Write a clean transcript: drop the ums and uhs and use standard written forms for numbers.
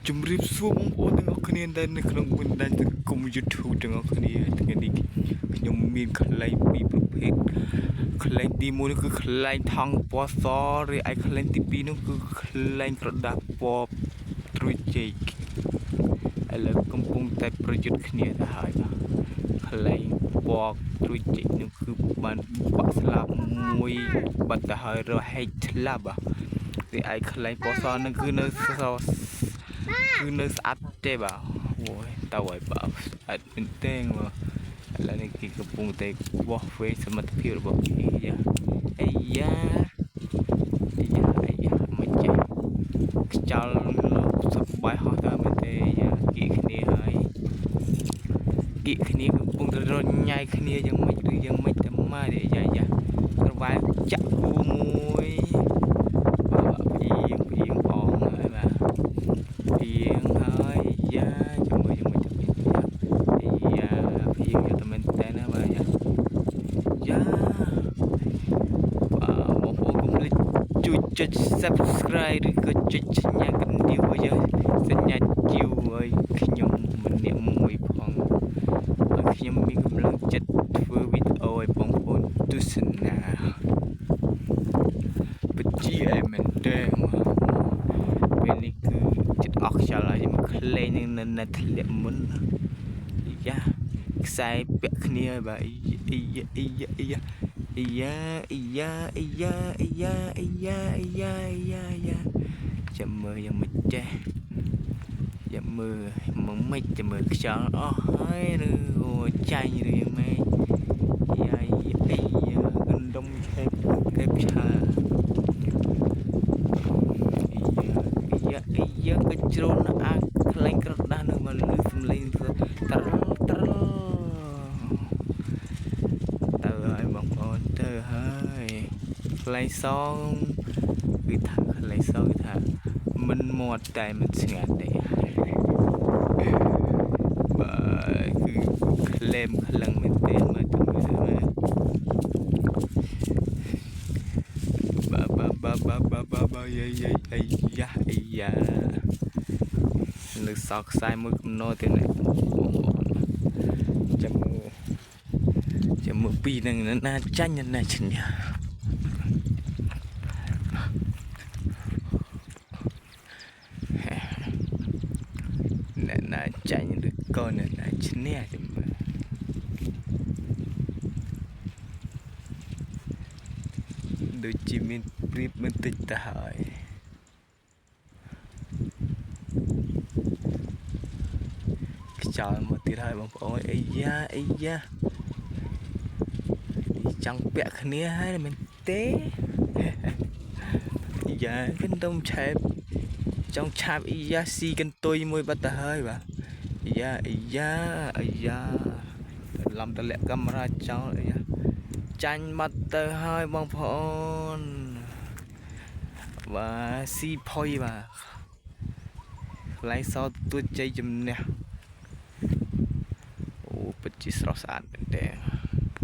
ជំរាបសួរបងប្អូនទាំងអស់គ្នាដែលនៅក្នុងបណ្ដាញសង្គម YouTube ទាំងអស់គ្នាថ្ងៃនេះខ្ញុំមានខ្លែងពីរប្រភេទខ្លែងទី1នោះគឺខ្លែងថង់ពណ៌សរីឯខ្លែងទី2នោះគឺខ្លែងក្រដាសពណ៌ត្រួយចេកឥឡូវកំពុងតែប្រយុទ្ធគ្នាទៅហើយបាទខ្លែងពណ៌ត្រួយចេកនោះគឺបានបាក់ស្លាប់មួយបាត់ទៅហើយរហែកស្លាប់បាទរីឯខ្លែងពណ៌សនោះគឺនៅស្អាតទេបាទអូយទៅហើយបាទស្អាតមែនទេមកឥឡូវនេះគេកំពុងតែវាស់វែងសមត្ថភាពរបស់គេយ៉ាអាយ៉ាមិនចេះខ្យល់សប្បាយហោះទៅមែនទេយ៉ាគៀកគ្នាហើយគៀកគ្នាកំពុងតែរញ៉ៃគ្នាយ៉ាងម៉េចឬយ៉ាងម៉េចតែម៉ែយ៉ាក្រវ៉ាល់ចាក់គូមួយផ្អៀងផងហើយបាទផ្អៀងហើយយ៉ាជាមួយយ៉ាផ្អៀងយកតែមែនតើណាបាទយ៉ាបងប្អូនកុំភ្លេចជួយចុច Subscribe ឬក៏ចុចសញ្ញាកណ្ដៀវឲ្យសញ្ញាជីវឲ្យខ្ញុំម្នាក់មួយផងឲ្យខ្ញុំមានកម្លាំងចិត្តធ្វើវីដេអូឲ្យបងប្អូនទស្សនាពិតជាមែនទេពេលនេះគឺចិត្តអស់ខ្យល់ហើយមកក្លែងនឹងនៅធ្លាក់មុនយ៉ាខ្សែពាក់គ្នាបាទចាំមើលយ៉ាងមិនចេះចាំមើលមិនចាំមើលខ្យល់អស់ហើយឬចាញ់ឬយ៉ាងម៉េចកណ្ដុំឆេបឆាក៏ជ្រូនអាខ្លែងក្រដាស់នៅមកលើសំឡេងត្រលទៅហើយបងប្អូនទៅហើយខ្លែងសងគឺថាខ្លែងសងគឺថាមិនមាត់តែមិនស្ងាត់ទេបាទគឺក្លែមខ្លាំងមែនទេមើលទៅបាទយ៉ាលើសោកខ្សែមួយកំណត់ទៀតណាចាំមើលពីរនឹងណាចាញ់ណាឈ្នះណាចាញ់ឬក៏ណាឈ្នះចាំមើលដូចជាមានព្រៀបបន្តិចទៅហើយខ្យល់មកទៀតហើយបងប្អូនអាយ៉ាចង់ពាក់គ្នាហើយមែនទេយ៉ាកណ្ដុំឆែបចង់ឆាបស៊ីកន្ទុយមួយបាត់ទៅហើយបាទយ៉ាឡំតលាក់កាមេរ៉ាចោលចាញ់បាត់ទៅហើយបងប្អូនបាទស៊ីផុយបាទខ្លែងសទួចជ័យជំនះអូពិតជាស្រស់ស្អាតមែនទេ